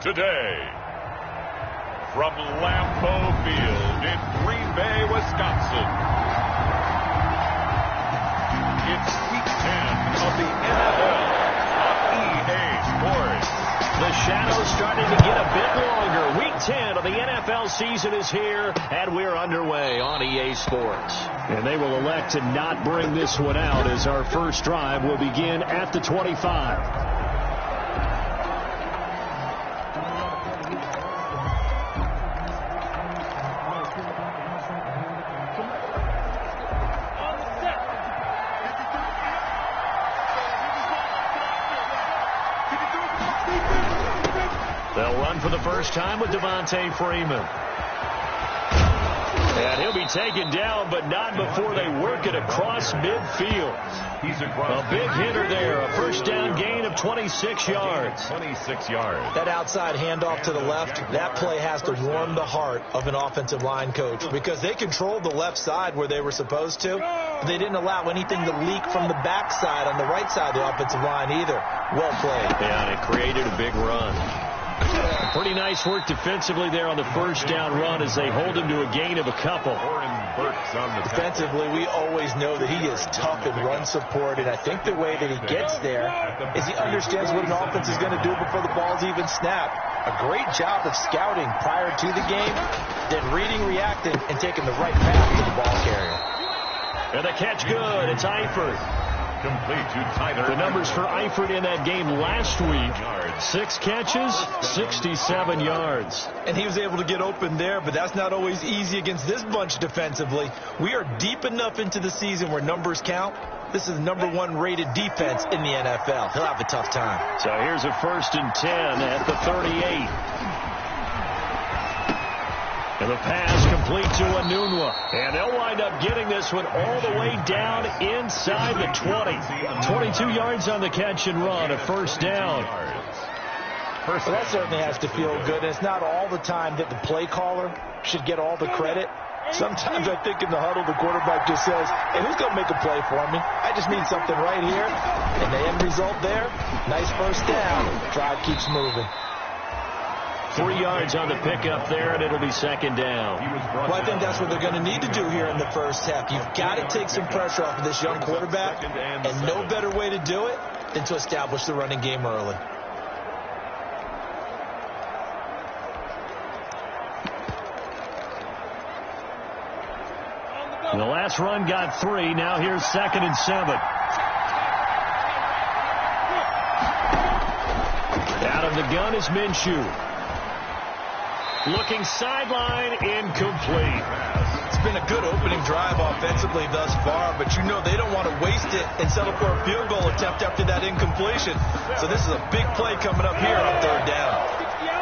today. From Lambeau Field in Green Bay, Wisconsin, it's Week 10 of the NFL on EA Sports. The shadow's starting to get a bit longer. Week 10 of the NFL season is here, and we're underway on EA Sports. And they will elect to not bring this one out as our first drive will begin at the 25. They'll run for the first time with Devontae Freeman. And he'll be taken down, but not before they work it across midfield. A big hitter there, a first down gain of 26 yards. 26 yards. That outside handoff to the left, that play has to warm the heart of an offensive line coach because they controlled the left side where they were supposed to. They didn't allow anything to leak from the backside on the right side of the offensive line either. Well played. Yeah, and it created a big run. Pretty nice work defensively there on the first down run as they hold him to a gain of a couple. Defensively, we always know that he is tough in run support, and I think the way that he gets there is he understands what an offense is going to do before the ball's even snapped. A great job of scouting prior to the game, then reading, reacting, and taking the right path to the ball carrier. And the catch good. It's Eifert. Complete to Tyler. The numbers for Eifert in that game last week. 6 catches, 67 yards. And he was able to get open there, but that's not always easy against this bunch defensively. We are deep enough into the season where numbers count. This is the #1 rated defense in the NFL. He'll have a tough time. So here's a 1st and 10 at the 38. And the pass complete to Anunua. And they'll wind up getting this one all the way down inside the 20. 22 yards on the catch and run, a first down. Well, that certainly has to feel good. And it's not all the time that the play caller should get all the credit. Sometimes I think in the huddle, the quarterback just says, hey, who's going to make a play for me? I just need something right here. And the end result there, nice first down. Drive keeps moving. 3 yards on the pickup there, and it'll be 2nd down. Well, I think that's what they're going to need to do here in the first half. You've got to take some pressure off of this young quarterback, and no better way to do it than to establish the running game early. The last run got 3. Now here's 2nd and 7. Out of the gun is Minshew. Looking sideline, incomplete. It's been a good opening drive offensively thus far, but you know they don't want to waste it and settle for a field goal attempt after that incompletion. So this is a big play coming up here on 3rd down.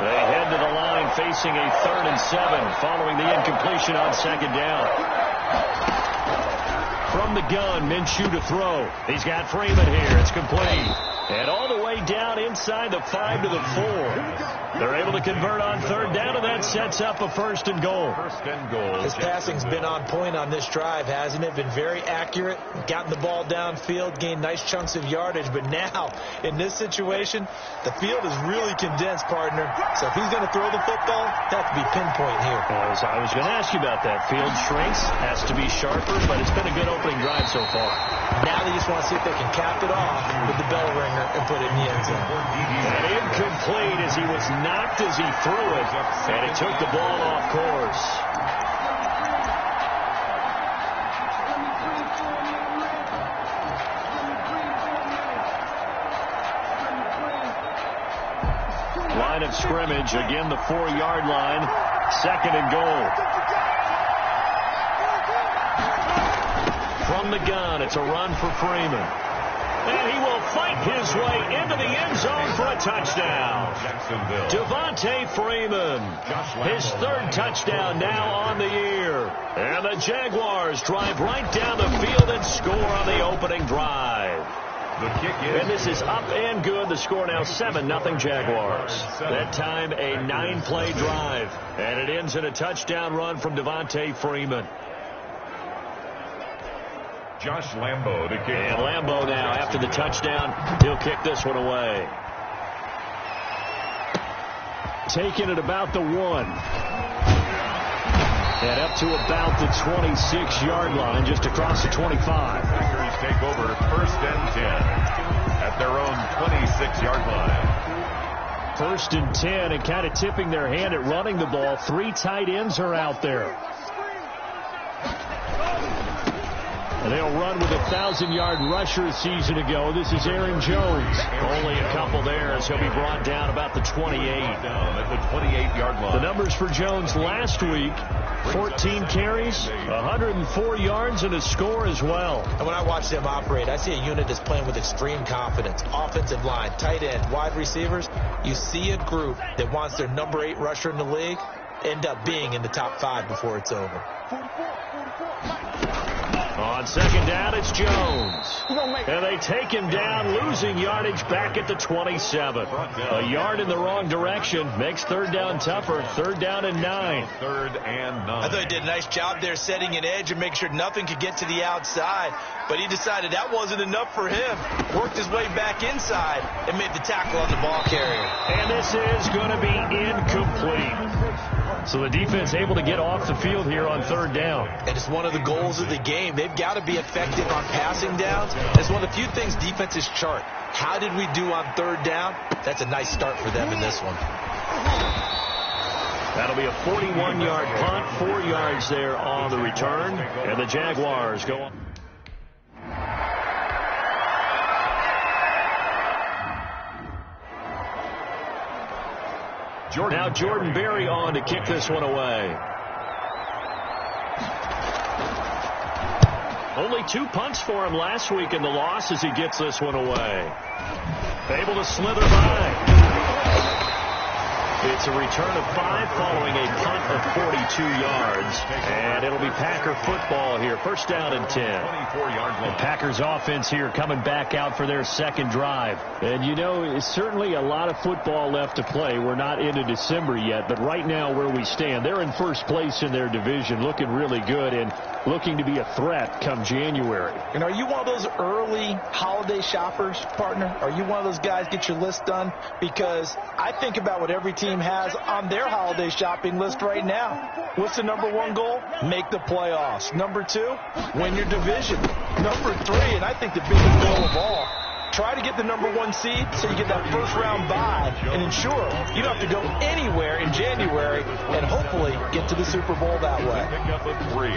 They head to the line facing a 3rd and 7 following the incompletion on 2nd down. From the gun, Minshew to throw. He's got Freeman here. It's complete. And all the way down inside the 5 to the 4. They're able to convert on 3rd down, and that sets up a 1st and goal. His passing's been on point on this drive, hasn't it? Been very accurate, gotten the ball downfield, gained nice chunks of yardage. But now, in this situation, the field is really condensed, partner. So if he's going to throw the football, that has to be pinpoint here. I was going to ask you about that. Field shrinks, has to be sharper, but it's been a good opening drive so far. Now they just want to see if they can cap it off with the bell ringer and put it in the end zone. And incomplete as he was knocked as he threw it, and he took the ball off course. Line of scrimmage, again the 4-yard line, 2nd and goal. From the gun, it's a run for Freeman. And he will fight his way into the end zone for a touchdown. Devontae Freeman, his 3rd touchdown now on the year. And the Jaguars drive right down the field and score on the opening drive. And this is up and good. The score now 7-0 Jaguars. That time a 9-play drive. And it ends in a touchdown run from Devontae Freeman. Josh Lambeau, the kick. And Lambeau now, after the touchdown, he'll kick this one away. taken at about the 1. And up to about the 26-yard line, just across the 25. Packers take over 1st and 10 at their own 26-yard line. 1st and 10, and kind of tipping their hand at running the ball. 3 tight ends are out there. And they'll run with a 1,000-yard rusher a season ago. This is Aaron Jones. Only a couple there as he'll be brought down about the 28. Down at the 28-yard line. The numbers for Jones last week: 14 carries, 104 yards, and a score as well. And when I watch them operate, I see a unit that's playing with extreme confidence. Offensive line, tight end, wide receivers. You see a group that wants their number 8 rusher in the league end up being in the top 5 before it's over. On 2nd down, it's Jones. And they take him down, losing yardage back at the 27. A yard in the wrong direction makes 3rd down tougher. 3rd down and 9. 3rd and 9. I thought he did a nice job there setting an edge and make sure nothing could get to the outside. But he decided that wasn't enough for him. Worked his way back inside and made the tackle on the ball carrier. And this is going to be incomplete. So the defense able to get off the field here on 3rd down. And it's one of the goals of the game. They've got to be effective on passing downs. It's one of the few things defenses chart. How did we do on 3rd down? That's a nice start for them in this one. That'll be a 41-yard punt, 4 yards there on the return. And the Jaguars go on. Now Jordan Berry on to kick this one away. Only 2 punts for him last week in the loss as he gets this one away. Able to slither by. It's a return of 5 following a punt of 42 yards. And it'll be Packer football here. 1st down and 10. 24-yard line. The Packers offense here coming back out for their 2nd drive. And you know, it's certainly a lot of football left to play. We're not into December yet, but right now where we stand, they're in 1st place in their division, looking really good and looking to be a threat come January. And are you one of those early holiday shoppers, partner? Are you one of those guys get your list done? Because I think about what every team has on their holiday shopping list right now. What's the number 1 goal? Make the playoffs. Number 2, win your division. Number 3, and I think the biggest goal of all, try to get the number 1 seed so you get that 1st round bye and ensure you don't have to go anywhere in January and hopefully get to the Super Bowl that way. Pick up a 3.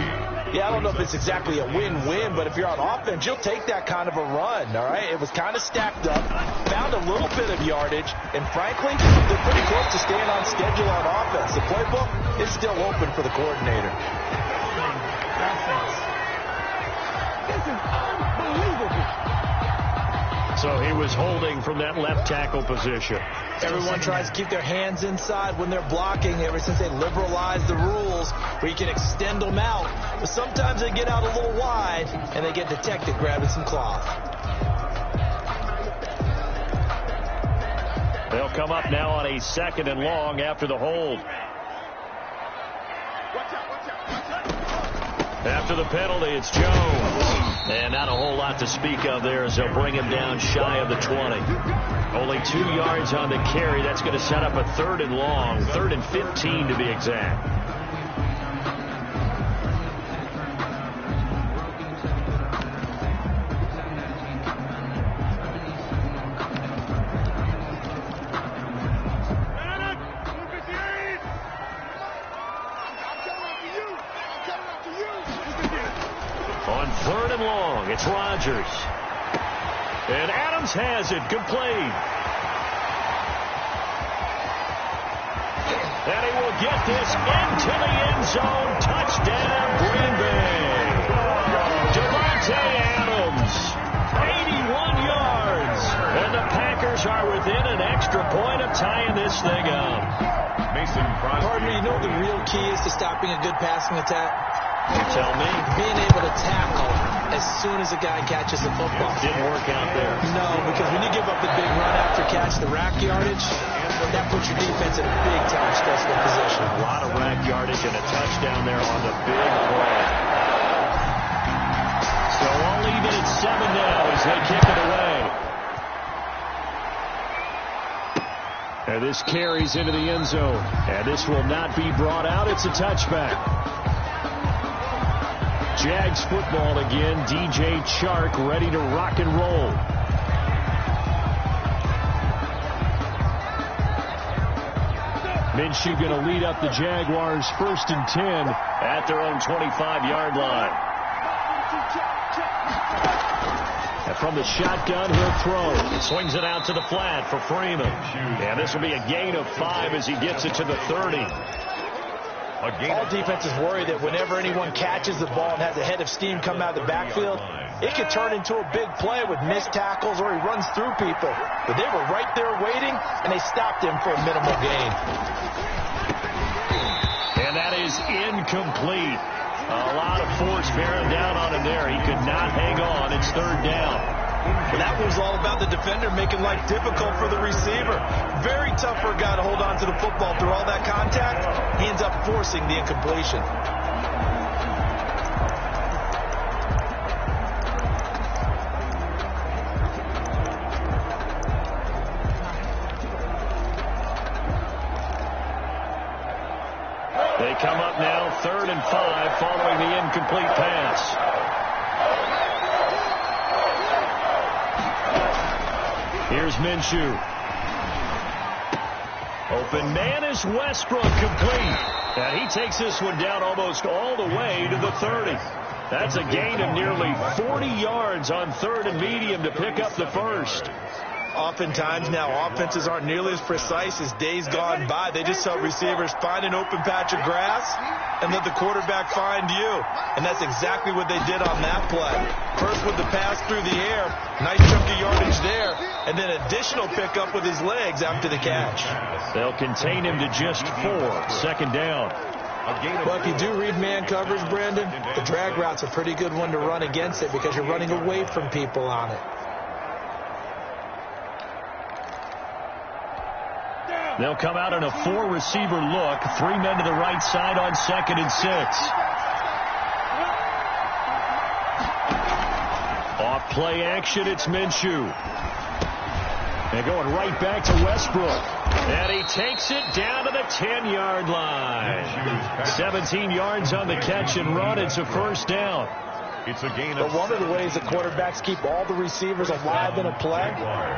Yeah, I don't know if it's exactly a win-win, but if you're on offense, you'll take that kind of a run, all right? It was kind of stacked up, found a little bit of yardage, and frankly, they're pretty close to staying on schedule on offense. The playbook is still open for the coordinator. This is unbelievable. So he was holding from that left tackle position. Everyone tries to keep their hands inside when they're blocking ever since they liberalized the rules where you can extend them out. But sometimes they get out a little wide and they get detected grabbing some cloth. They'll come up now on a 2nd and long after the hold. After the penalty, it's Jones. And not a whole lot to speak of there as they'll bring him down shy of the 20. Only 2 yards on the carry. That's going to set up a 3rd and long. 3rd and 15 to be exact. On 3rd and long, it's Rodgers. And Adams has it. Good play. And he will get this into the end zone. Touchdown, Green Bay. Davante Adams, 81 yards. And the Packers are within an extra point of tying this thing up. Mason Crosby. Pardon me, you know what the real key is to stopping a good passing attack? You tell me. Being able to tackle as soon as a guy catches the football. Didn't work out there. No, because when you give up the big run after catch, the rack yardage, that puts your defense in a big-time stressful position. A lot of rack yardage and a touchdown there on the big play. So all even at 7 now as they kick it away. And this carries into the end zone. And this will not be brought out. It's a touchback. Jags football again. DJ Chark ready to rock and roll. Minshew going to lead up the Jaguars 1st and 10 at their own 25-yard line. And from the shotgun, he'll throw. Swings it out to the flat for Freeman. And this will be a gain of 5 as he gets it to the 30. All defenses worry that whenever anyone catches the ball and has a head of steam come out of the backfield, it could turn into a big play with missed tackles or he runs through people. But they were right there waiting, and they stopped him for a minimal gain. And that is incomplete. A lot of force bearing down on him there. He could not hang on. It's 3rd down. And that was all about the defender making life difficult for the receiver. Very tough for a guy to hold on to the football through all that contact. He ends up forcing the incompletion. They come up now 3rd and 5 following the incomplete pass. Here's Minshew. Open man is Westbrook, complete. And he takes this one down almost all the way to the 30. That's a gain of nearly 40 yards on 3rd and medium to pick up the 1st. Oftentimes now, offenses aren't nearly as precise as days gone by. They just help receivers find an open patch of grass and let the quarterback find you. And that's exactly what they did on that play. First with the pass through the air, nice chunk of yardage there, and then additional pickup with his legs after the catch. They'll contain him to just 4. 2nd down. Well, if you do read man coverage, Brandon, the drag route's a pretty good one to run against it because you're running away from people on it. They'll come out in a 4-receiver look. 3 men to the right side on 2nd and 6. Off play action, it's Minshew. They're going right back to Westbrook. And he takes it down to the 10-yard line. 17 yards on the catch and run. It's a 1st down. It's a gain of But one of the ways the quarterbacks keep all the receivers alive in a play,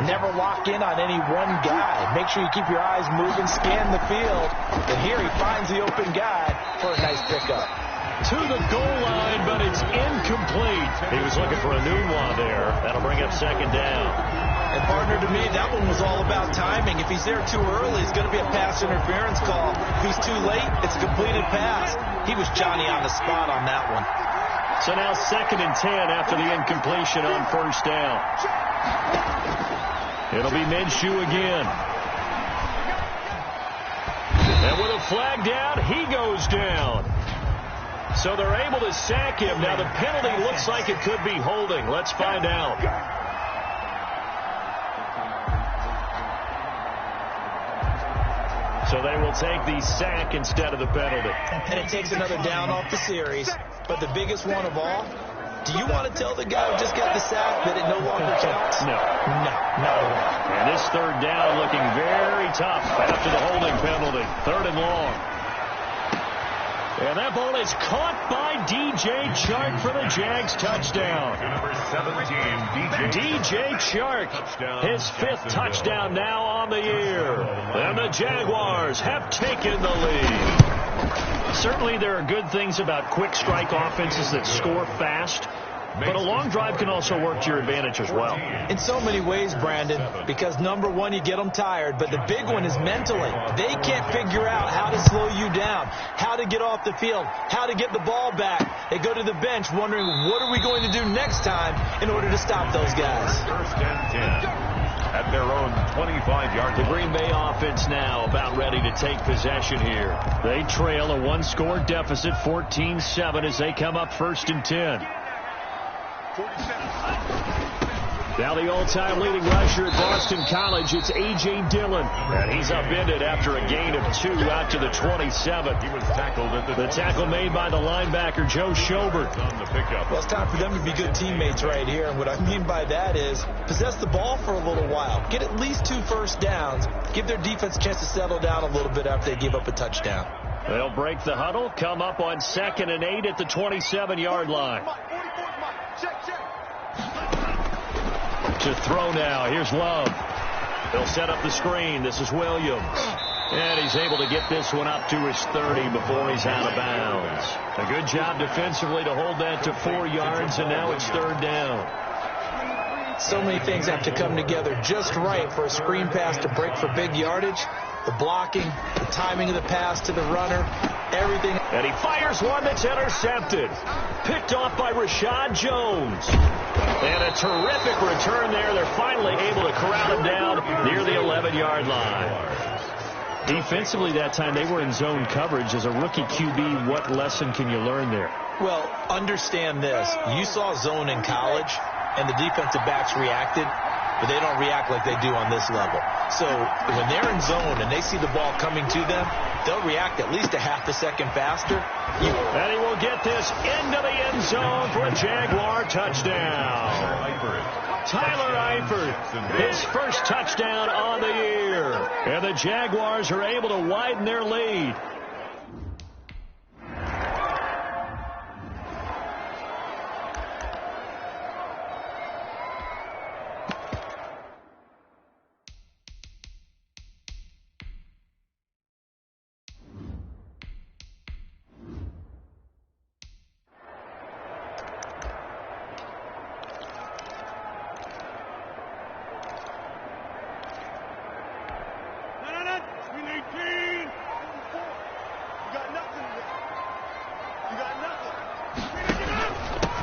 never lock in on any one guy. Make sure you keep your eyes moving, scan the field, and here he finds the open guy for a nice pickup. To the goal line, but it's incomplete. He was looking for a new one there. That'll bring up 2nd down. And partner, to me, that one was all about timing. If he's there too early, it's going to be a pass interference call. If he's too late, it's a completed pass. He was Johnny on the spot on that one. So now 2nd and 10 after the incompletion on 1st down. It'll be Minshew again. And with a flag down, he goes down. So they're able to sack him. Now the penalty looks like it could be holding. Let's find out. So they will take the sack instead of the penalty. And it takes another down off the series. But the biggest one of all, do you want to tell the guy who just got the sack that it no longer counts? No. No, not at all. And this 3rd down looking very tough after the holding penalty. 3rd and long. And that ball is caught by DJ Chark for the Jags touchdown. number 17, DJ Chark, his 5th touchdown now on the year. And the Jaguars have taken the lead. Certainly there are good things about quick strike offenses that score fast. But a long drive can also work to your advantage as well. In so many ways, Brandon, because number one, you get them tired, but the big one is mentally. They can't figure out how to slow you down, how to get off the field, how to get the ball back. They go to the bench wondering, what are we going to do next time in order to stop those guys? 1st and 10 at their own 25-yard line. The Green Bay offense now about ready to take possession here. They trail a 1-score deficit, 14-7, as they come up 1st and 10. Now the all-time leading rusher at Boston College, it's A.J. Dillon. And he's upended after a gain of 2 out to the 27. He was tackled at the tackle made by the linebacker, Joe Schobert. On the pickup. Well, it's time for them to be good teammates right here. And what I mean by that is possess the ball for a little while. Get at least 2 first downs. Give their defense a chance to settle down a little bit after they give up a touchdown. They'll break the huddle, come up on 2nd and 8 at the 27-yard line. To throw now. Here's Love. They'll set up the screen. This is Williams. And he's able to get this one up to his 30 before he's out of bounds. A good job defensively to hold that to 4 yards, and now it's 3rd down. So many things have to come together just right for a screen pass to break for big yardage. The blocking, the timing of the pass to the runner, everything. And he fires one that's intercepted. Picked off by Rashad Jones. And a terrific return there. They're finally able to corral him down near the 11-yard line. Defensively that time, they were in zone coverage. As a rookie QB, what lesson can you learn there? Well, understand this. You saw zone in college, and the defensive backs reacted, but they don't react like they do on this level. So when they're in zone and they see the ball coming to them, they'll react at least a half a second faster. And he will get this into the end zone for a Jaguar touchdown. Tyler Eifert, his first touchdown on the year. And the Jaguars are able to widen their lead.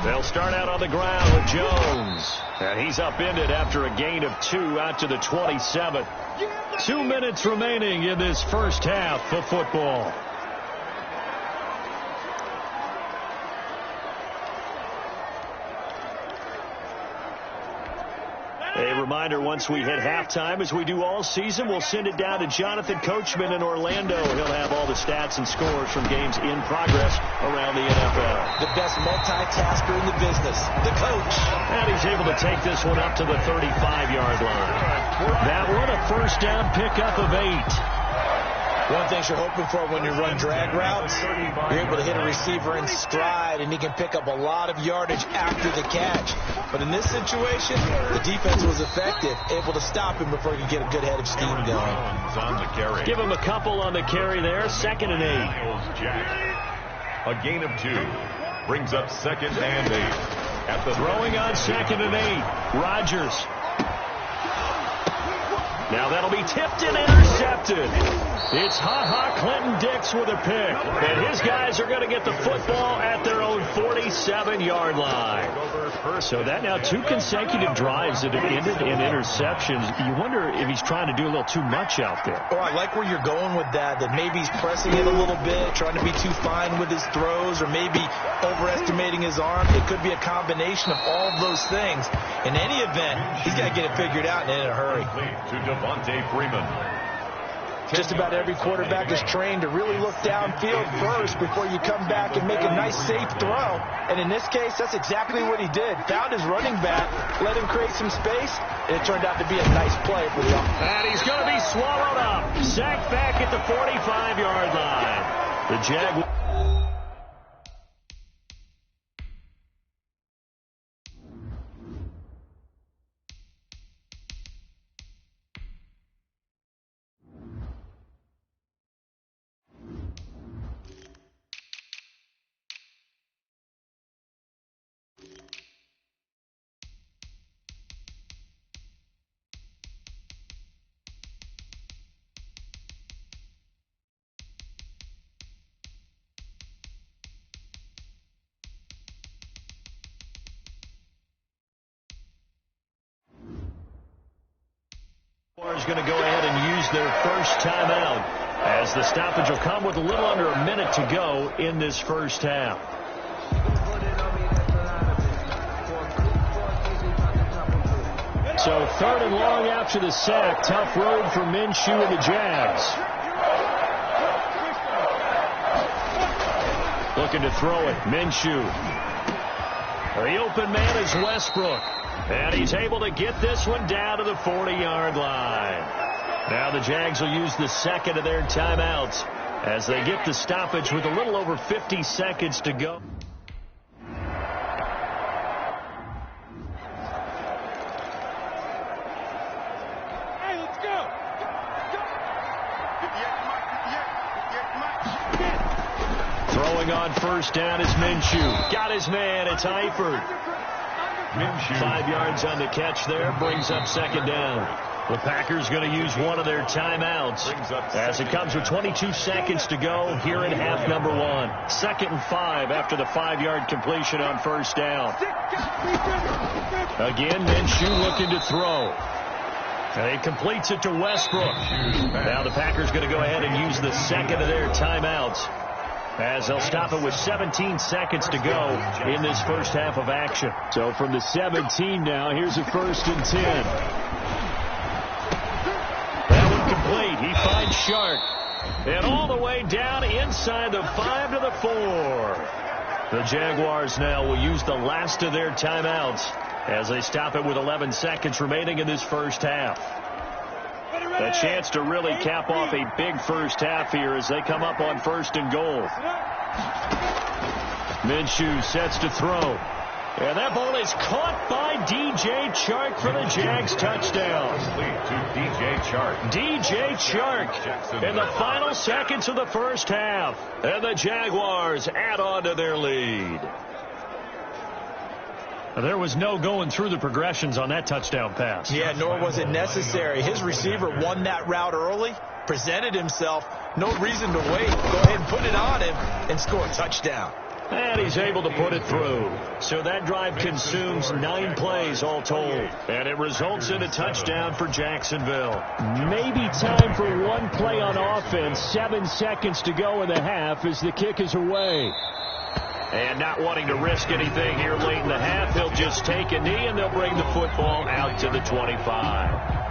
They'll start out on the ground with Jones. And he's upended after a gain of 2 out to the 27. 2 minutes remaining in this first half of football. A reminder, once we hit halftime, as we do all season, we'll send it down to Jonathan Coachman in Orlando. He'll have all the stats and scores from games in progress around the NFL. The best multitasker in the business, the coach. And he's able to take this one up to the 35-yard line. That one a first down pickup of 8. One thing you're hoping for when you run drag routes, you're able to hit a receiver in stride, and he can pick up a lot of yardage after the catch. But in this situation, the defense was effective, able to stop him before he could get a good head of steam going. Give him a couple on the carry there, 2nd and 8. A gain of 2 brings up 2nd and 8. At the throwing on 2nd and 8, Rodgers. Now that'll be tipped and intercepted. It's Ha-Ha Clinton Dix with a pick. And his guys are going to get the football at their own 47-yard line. So that now 2 consecutive drives that have ended in interceptions. You wonder if he's trying to do a little too much out there. Oh, I like where you're going with that maybe he's pressing it a little bit, trying to be too fine with his throws, or maybe overestimating his arm. It could be a combination of all of those things. In any event, he's got to get it figured out and in a hurry. To Devontae Freeman. Just about every quarterback is trained to really look downfield first before you come back and make a nice, safe throw. And in this case, that's exactly what he did. Found his running back, let him create some space, and it turned out to be a nice play for the offense. And he's going to be swallowed up. Sacked back at the 45-yard line. The Jaguars. is going to go ahead and use their first timeout, as the stoppage will come with a little under a minute to go in this first half. So 3rd and long after the sack. Tough road for Minshew and the Jags. Looking to throw it. Minshew. The open man is Westbrook. And he's able to get this one down to the 40-yard line. Now the Jags will use the second of their timeouts as they get the stoppage with a little over 50 seconds to go. Hey, let's go. Throwing on first down is Minshew. Got his man. It's Eifert. 5 yards on the catch there. Brings up 2nd down. The Packers going to use one of their timeouts as it comes with 22 seconds to go here in half number 1. 2nd and 5 after the 5-yard completion on first down. Again, Minshew looking to throw. And he completes it to Westbrook. Now the Packers going to go ahead and use the second of their timeouts as they'll stop it with 17 seconds to go in this first half of action. So from the 17 now, here's a 1st and 10. That one complete. He finds Shark. And all the way down inside the 5 to the 4. The Jaguars now will use the last of their timeouts as they stop it with 11 seconds remaining in this first half. A chance to really cap off a big first half here as they come up on 1st and goal. Minshew sets to throw. And that ball is caught by DJ Chark for the Jags touchdown. DJ Chark. DJ Chark in the final seconds of the first half. And the Jaguars add on to their lead. There was no going through the progressions on that touchdown pass. Yeah, nor was it necessary. His receiver won that route early, presented himself. No reason to wait. Go ahead and put it on him and score a touchdown. And he's able to put it through. So that drive consumes 9 plays all told. And it results in a touchdown for Jacksonville. Maybe time for one play on offense. 7 seconds to go in the half as the kick is away. And not wanting to risk anything here late in the half, he'll just take a knee and they'll bring the football out to the 25.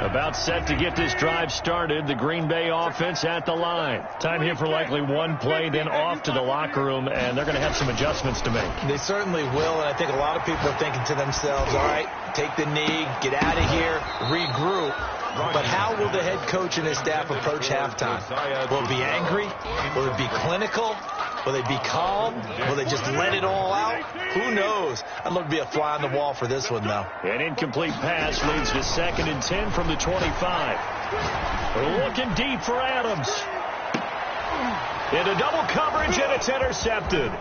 About set to get this drive started. The Green Bay offense at the line. Time here for likely one play, then off to the locker room, and they're going to have some adjustments to make. They certainly will, and I think a lot of people are thinking to themselves, all right, take the knee, get out of here, regroup. But how will the head coach and his staff approach halftime? Will it be angry? Will it be clinical? Will they be calm? Will they just let it all out? Who knows? I'd love to be a fly on the wall for this one, though. An incomplete pass leads to 2nd and 10 from the 25. Looking deep for Adams. Into double coverage, and it's intercepted.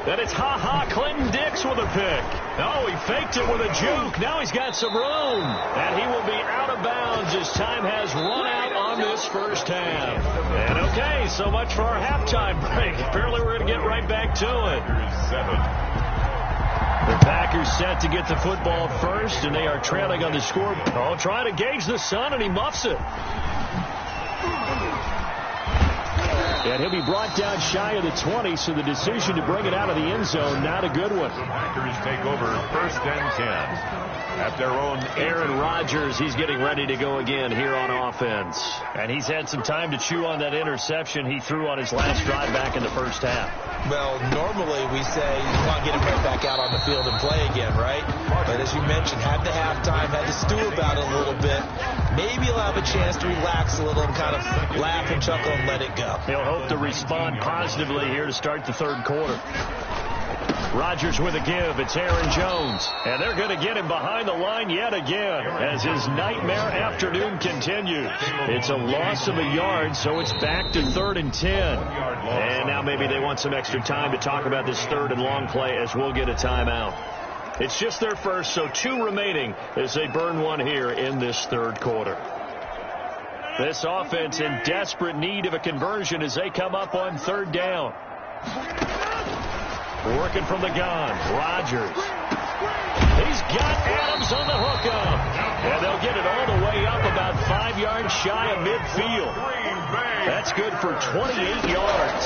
Then it's Clinton Dix with a pick. Oh, he faked it with a juke. Now he's got some room. And he will be out of bounds as time has run out on this first half. And okay, so much for our halftime break. Apparently we're going to get right back to it. The Packers set to get the football first, and they are trailing on the scoreboard. Oh, trying to gauge the sun, and he muffs it. And he'll be brought down shy of the 20, so the decision to bring it out of the end zone, not a good one. The Packers take over 1st and 10 at their own. Aaron Rodgers, he's getting ready to go again here on offense. And he's had some time to chew on that interception he threw on his last drive back in the first half. Well, normally we say you want to get him right back out on the field and play again, right? But as you mentioned, had the halftime, had to stew about it a little bit. Maybe he'll have a chance to relax a little and kind of laugh and chuckle and let it go. He'll hope to respond positively here to start the 3rd quarter. Rodgers with a give. It's Aaron Jones. And they're going to get him behind the line yet again as his nightmare afternoon continues. It's a loss of a yard, so it's back to 3rd and 10. And now maybe they want some extra time to talk about this 3rd and long play as we'll get a timeout. It's just their first, so 2 remaining as they burn one here in this 3rd quarter. This offense in desperate need of a conversion as they come up on 3rd down. Working from the gun. Rodgers. He's got Adams on the hookup. And they'll get it all the way up about 5 yards shy of midfield. That's good for 28 yards.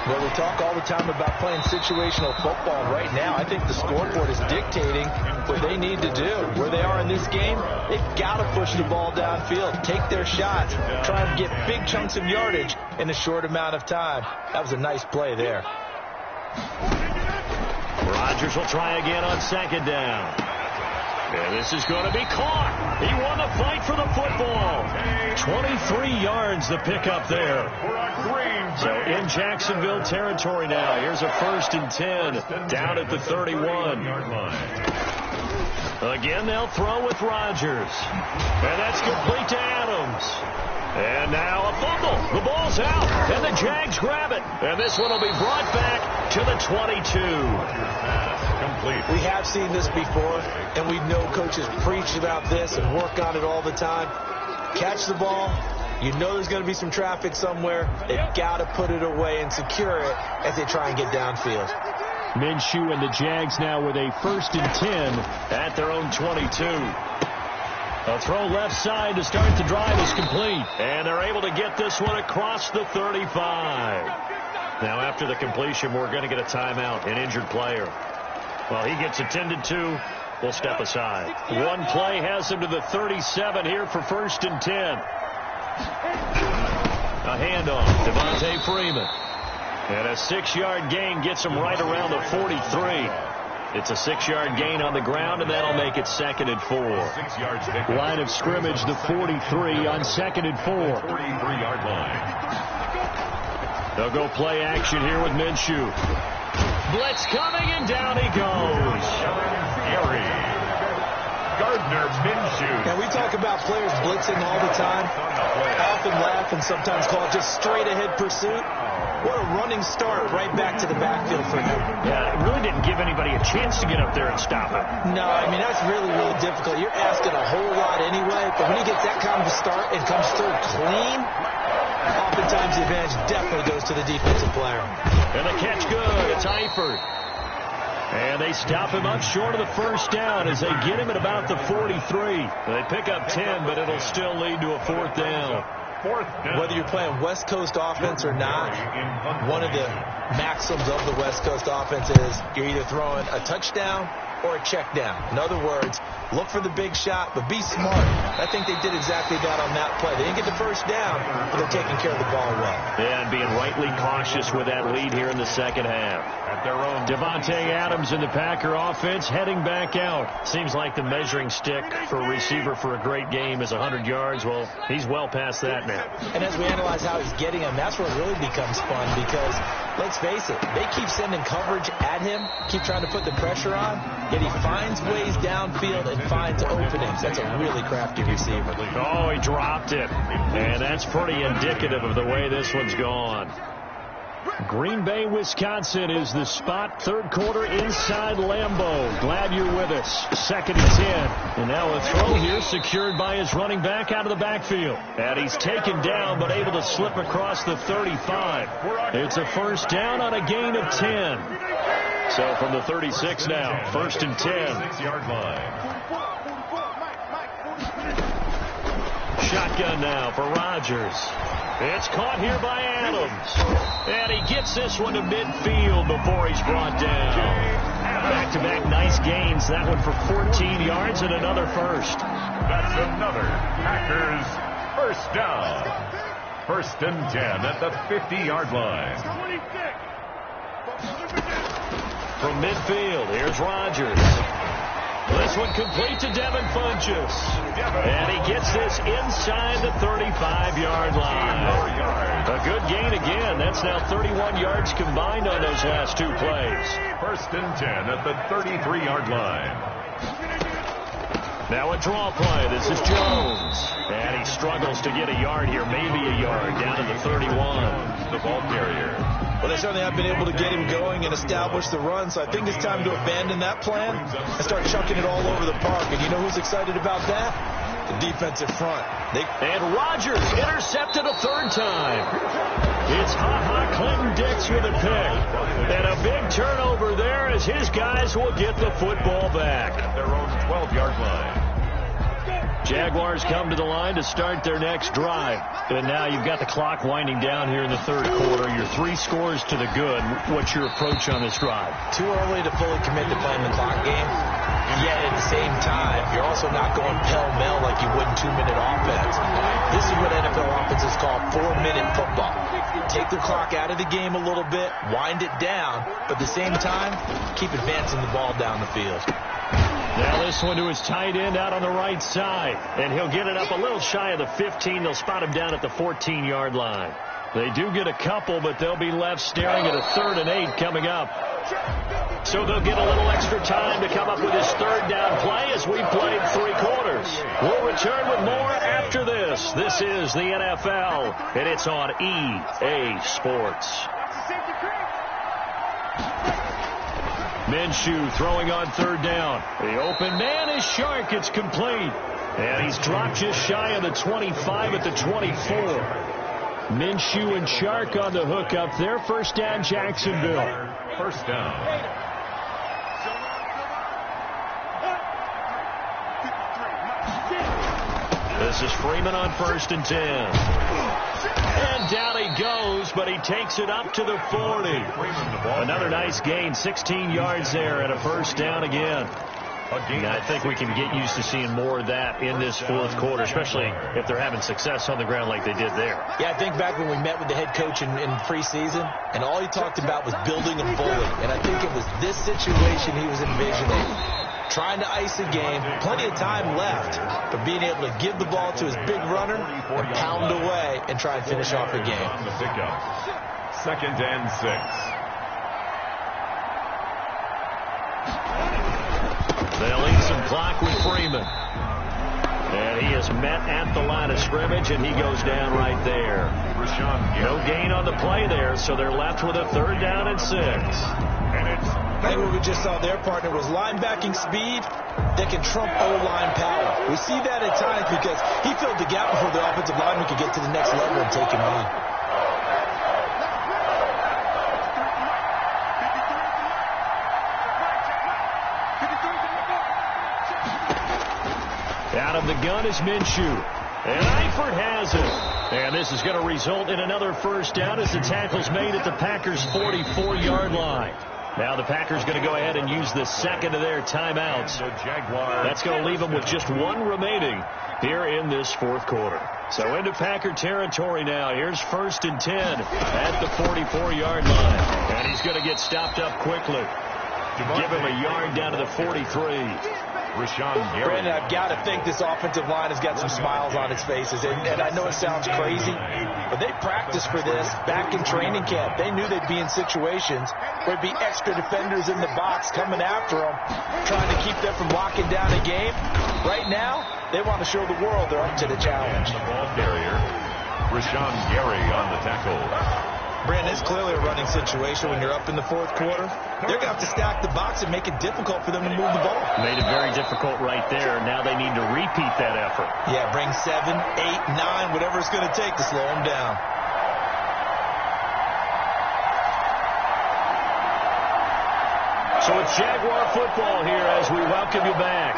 Well, we talk all the time about playing situational football. Right now, I think the scoreboard is dictating what they need to do. Where they are in this game, they've got to push the ball downfield, take their shots, try and get big chunks of yardage in a short amount of time. That was a nice play there. Rodgers will try again on second down. And this is going to be caught. He won the fight for the football. 23 yards the pickup there. So in Jacksonville territory now. Here's a 1st and 10 down at the 31. Again, they'll throw with Rodgers. And that's complete to Adams. And now a fumble. The ball's out. And the Jags grab it. And this one will be brought back to the 22. We have seen this before, and we know coaches preach about this and work on it all the time. Catch the ball. You know there's going to be some traffic somewhere. They've got to put it away and secure it as they try and get downfield. Minshew and the Jags now with a 1st and 10 at their own 22. A throw left side to start the drive is complete. And they're able to get this one across the 35. Now after the completion, we're going to get a timeout, an injured player. Well, he gets attended to. We'll step aside. One play has him to the 37 here for 1st and 10. A handoff, Devontae Freeman. And a 6-yard gain gets him right around the 43. It's a 6-yard gain on the ground, and that'll make it 2nd and 4. Line of scrimmage, the 43 on 2nd and 4. 43-yard line. They'll go play action here with Minshew. Blitz coming, and down he goes. Gardner Minshew. Now, we talk about players blitzing all the time. I often laugh and sometimes call it just straight-ahead pursuit. What a running start right back to the backfield for him. Yeah, it really didn't give anybody a chance to get up there and stop him. No, I mean, that's really, really difficult. You're asking a whole lot anyway, but when he gets that kind of a start and comes through clean, oftentimes the advantage definitely goes to the defensive player. And the catch good. It's Eifert. And they stop him up short of the 1st down as they get him at about the 43. They pick up 10, but it'll still lead to a 4th down. Whether you're playing West Coast offense or not, one of the maxims of the West Coast offense is you're either throwing a touchdown or a check down. In other words, look for the big shot, but be smart. I think they did exactly that on that play. They didn't get the 1st down, but they're taking care of the ball well. Yeah, and being rightly cautious with that lead here in the 2nd half. Devontae Adams in the Packer offense heading back out. Seems like the measuring stick for a receiver for a great game is 100 yards. Well, he's well past that now. And as we analyze how he's getting him, that's where it really becomes fun because, let's face it, they keep sending coverage at him, keep trying to put the pressure on, yet he finds ways downfield and finds openings. That's a really crafty receiver. Oh, he dropped it. And that's pretty indicative of the way this one's gone. Green Bay, Wisconsin is the spot. 3rd quarter inside Lambeau. Glad you're with us. 2nd and 10. And now a throw here secured by his running back out of the backfield. And he's taken down but able to slip across the 35. It's a 1st down on a gain of 10. So from the 36 now, 1st and 10. 6-yard line. Shotgun now for Rodgers. It's caught here by Adams. And he gets this one to midfield before he's brought down. Back-to-back nice gains. That one for 14 yards and another 1st. That's another Packers 1st down. 1st and 10 at the 50-yard line. From midfield, here's Rodgers. This one complete to Devin Funchess. And he gets this inside the 35-yard line. A good gain again. That's now 31 yards combined on those last 2 plays. 1st and 10 at the 33-yard line. Now a draw play. This is Jones. And he struggles to get a yard here, maybe a yard, down to the 31. The ball carrier. Well, they certainly have been able to get him going and establish the run, so I think it's time to abandon that plan and start chucking it all over the park. And you know who's excited about that? The defensive front. And Rodgers intercepted a 3rd time. It's Ha-Ha Clinton Dix with a pick. And a big turnover there as his guys will get the football back. At their own 12-yard line. Jaguars come to the line to start their next drive. And now you've got the clock winding down here in the third quarter. You're 3 scores to the good. What's your approach on this drive? Too early to fully commit to playing the clock game. Yet at the same time, you're also not going pell-mell like you would in 2-minute offense. This is what NFL offenses call 4-minute football. Take the clock out of the game a little bit, wind it down, but at the same time, keep advancing the ball down the field. Now this one to his tight end out on the right side. And he'll get it up a little shy of the 15. They'll spot him down at the 14-yard line. They do get a couple, but they'll be left staring at a 3rd and 8 coming up. So they'll get a little extra time to come up with his 3rd down play as we played 3 quarters. We'll return with more after this. This is the NFL, and it's on EA Sports. Minshew throwing on 3rd down. The open man is Shark. It's complete. And he's dropped just shy of the 25 at the 24. Minshew and Shark on the hook up there. 1st down, Jacksonville. 1st down. This is Freeman on 1st and 10. And down he goes, but he takes it up to the 40. Another nice gain, 16 yards there and a 1st down again. And I think we can get used to seeing more of that in this 4th quarter, especially if they're having success on the ground like they did there. Yeah, I think back when we met with the head coach in preseason, and all he talked about was building a bully. And I think it was this situation he was envisioning. Trying to ice a game, plenty of time left, but being able to give the ball to his big runner and pound away and try and finish off the game. On the pickup. 2nd and 6. They'll leave some clock with Freeman. And he is met at the line of scrimmage, and he goes down right there. No gain on the play there, so they're left with a 3rd down and 6. And it's I think what we just saw their partner was linebacking speed that can trump O-line power. We see that at times because he filled the gap before the offensive lineman could get to the next level and take him on. Out of the gun is Minshew. And Eifert has it. And this is going to result in another 1st down as the tackle's made at the Packers' 44-yard line. Now the Packers going to go ahead and use the 2nd of their timeouts. That's going to leave them with just 1 remaining here in this 4th quarter. So into Packer territory now. Here's 1st and 10 at the 44-yard line. And he's going to get stopped up quickly. Give him a yard down to the 43. Brandon, I've got to think this offensive line has got some smiles on its faces. And I know it sounds crazy, but they practiced for this back in training camp. They knew they'd be in situations where there'd be extra defenders in the box coming after them, trying to keep them from locking down a game. Right now, they want to show the world they're up to the challenge. The ball carrier, Rashawn Gary on the tackle. Brandon, it's clearly a running situation when you're up in the 4th quarter. They're going to have to stack the box and make it difficult for them to move the ball. Made it very difficult right there. Now they need to repeat that effort. Yeah, bring 7, 8, 9, whatever it's going to take to slow them down. So it's Jaguar football here as we welcome you back.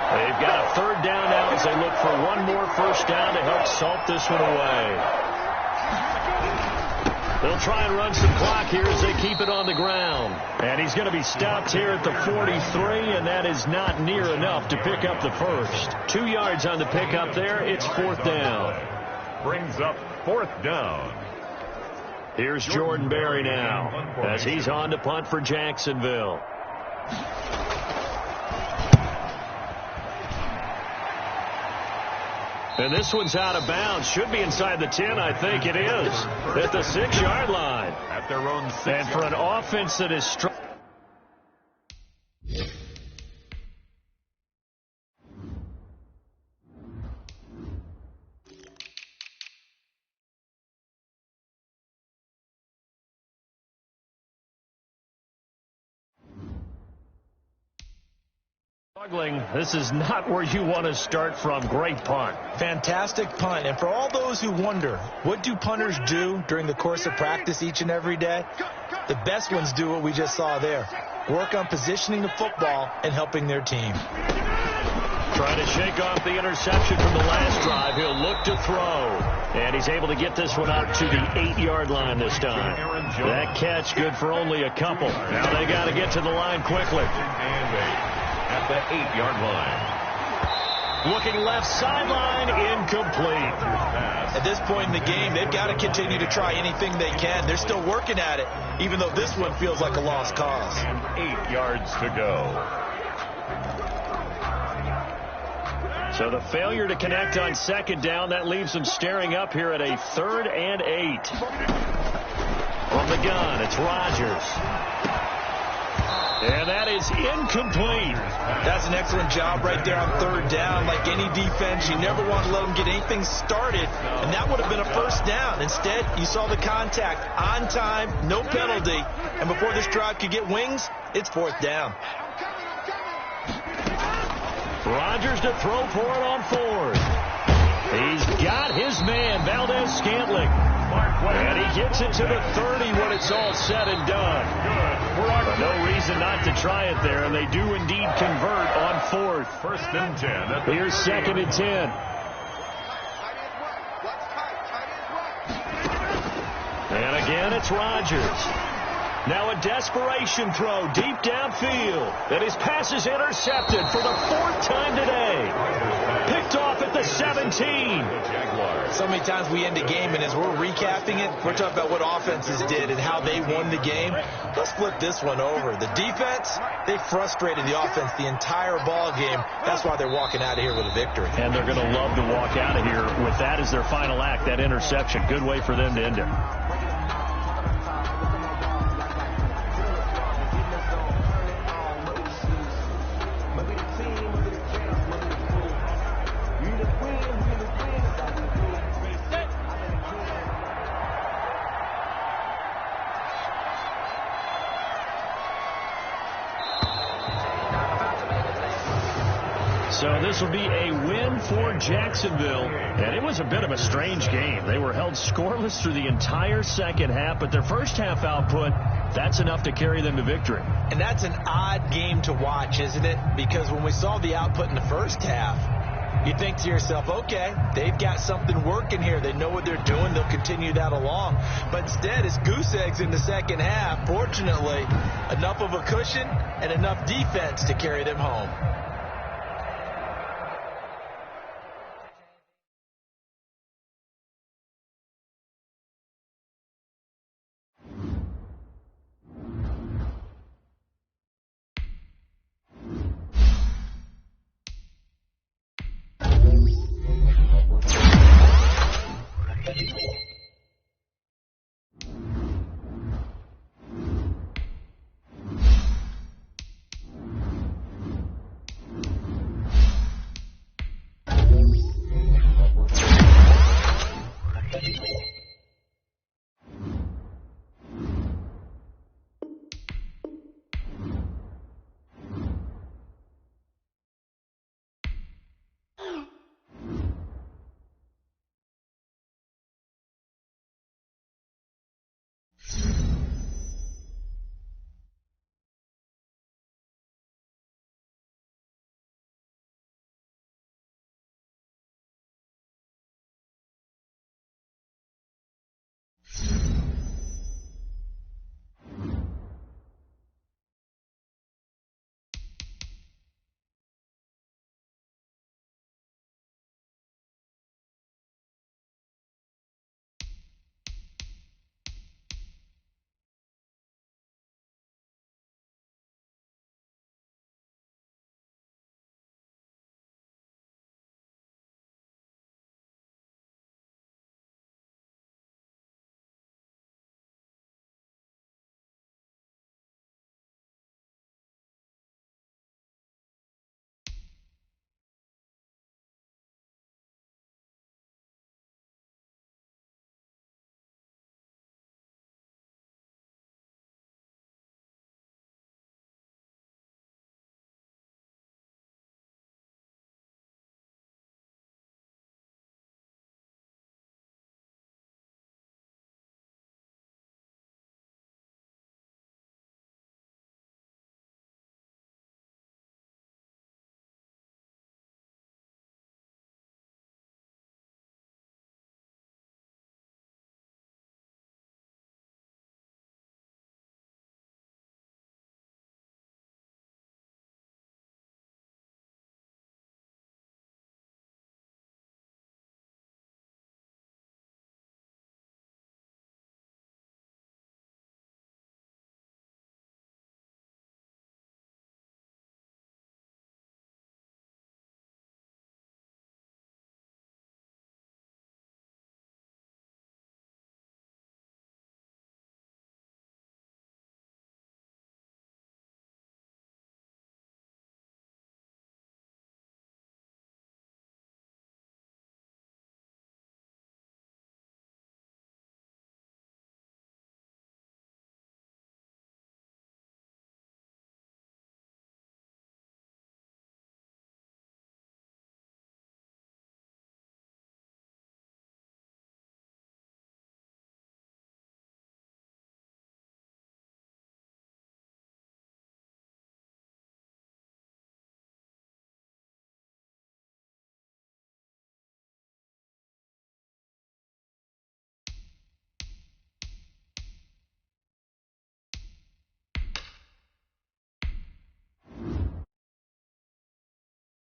They've got a 3rd down now as they look for 1 more 1st down to help salt this one away. They'll try and run some clock here as they keep it on the ground. And he's going to be stopped here at the 43, and that is not near enough to pick up the 1st. 2 yards on the pickup there. It's 4th down. Brings up 4th down. Here's Jordan Berry now as he's on to punt for Jacksonville. And this one's out of bounds. Should be inside the 10. I think it is. At the 6-yard line. At their own 6. And for an offense that is strong. This is not where you want to start from. Great punt. Fantastic punt. And for all those who wonder, what do punters do during the course of practice each and every day? The best ones do what we just saw there. Work on positioning the football and helping their team. Trying to shake off the interception from the last drive. He'll look to throw. And he's able to get this one out to the 8-yard line this time. That catch good for only a couple. Now they got to get to the line quickly. At the 8-yard line. Looking left sideline, incomplete. At this point in the game, they've got to continue to try anything they can. They're still working at it, even though this one feels like a lost cause. And 8 yards to go. So the failure to connect on second down, that leaves them staring up here at a 3rd and 8. From the gun, it's Rodgers. And that is incomplete. That's an excellent job right there on 3rd down. Like any defense, you never want to let them get anything started, and that would have been a 1st down. Instead, you saw the contact on time, no penalty, and before this drive could get wings, it's 4th down. Rodgers to throw for it on 4th. He's got his man, Valdez-Scantling. And he gets it to the 30 when it's all said and done. But no reason not to try it there, and they do indeed convert on 4th. 1st and 10. Here's 2nd and 10. And again, it's Rodgers. Now a desperation throw deep downfield. And his pass is intercepted for the 4th time today. Picked off at the 17. So many times we end a game, and as we're recapping it, we're talking about what offenses did and how they won the game. Let's flip this one over. The defense, they frustrated the offense the entire ball game. That's why they're walking out of here with a victory. And they're going to love to walk out of here with that as their final act, that interception. Good way for them to end it. So this will be a win for Jacksonville. And it was a bit of a strange game. They were held scoreless through the entire second half, but their first half output, that's enough to carry them to victory. And that's an odd game to watch, isn't it? Because when we saw the output in the first half, you think to yourself, okay, they've got something working here. They know what they're doing. They'll continue that along. But instead, it's goose eggs in the second half. Fortunately, enough of a cushion and enough defense to carry them home.